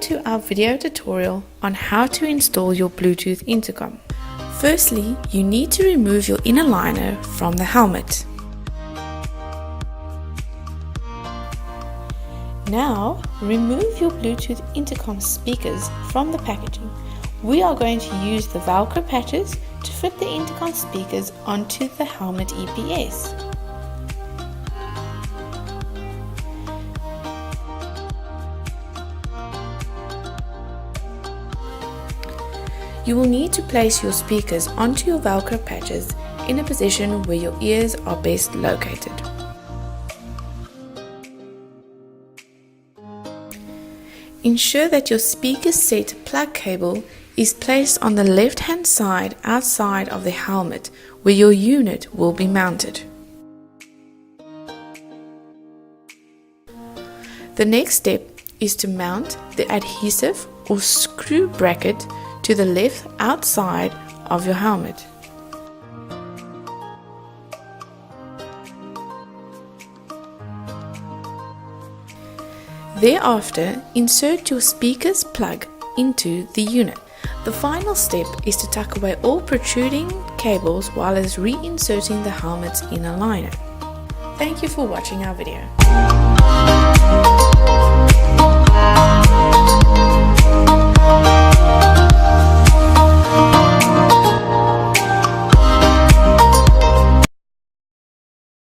to our video tutorial on how to install your Bluetooth intercom. Firstly, you need to remove your inner liner from the helmet. Now, remove your Bluetooth intercom speakers from the packaging. We are going to use the Velcro patches to fit the intercom speakers onto the helmet EPS. You will need to place your speakers onto your Velcro patches in a position where your ears are best located. Ensure that your speaker set plug cable is placed on the left-hand side outside of the helmet where your unit will be mounted. The next step is to mount the adhesive or screw bracket to the left outside of your helmet. Thereafter, insert your speaker's plug into the unit. The final step is to tuck away all protruding cables while reinserting the helmet's inner liner. Thank you for watching our video.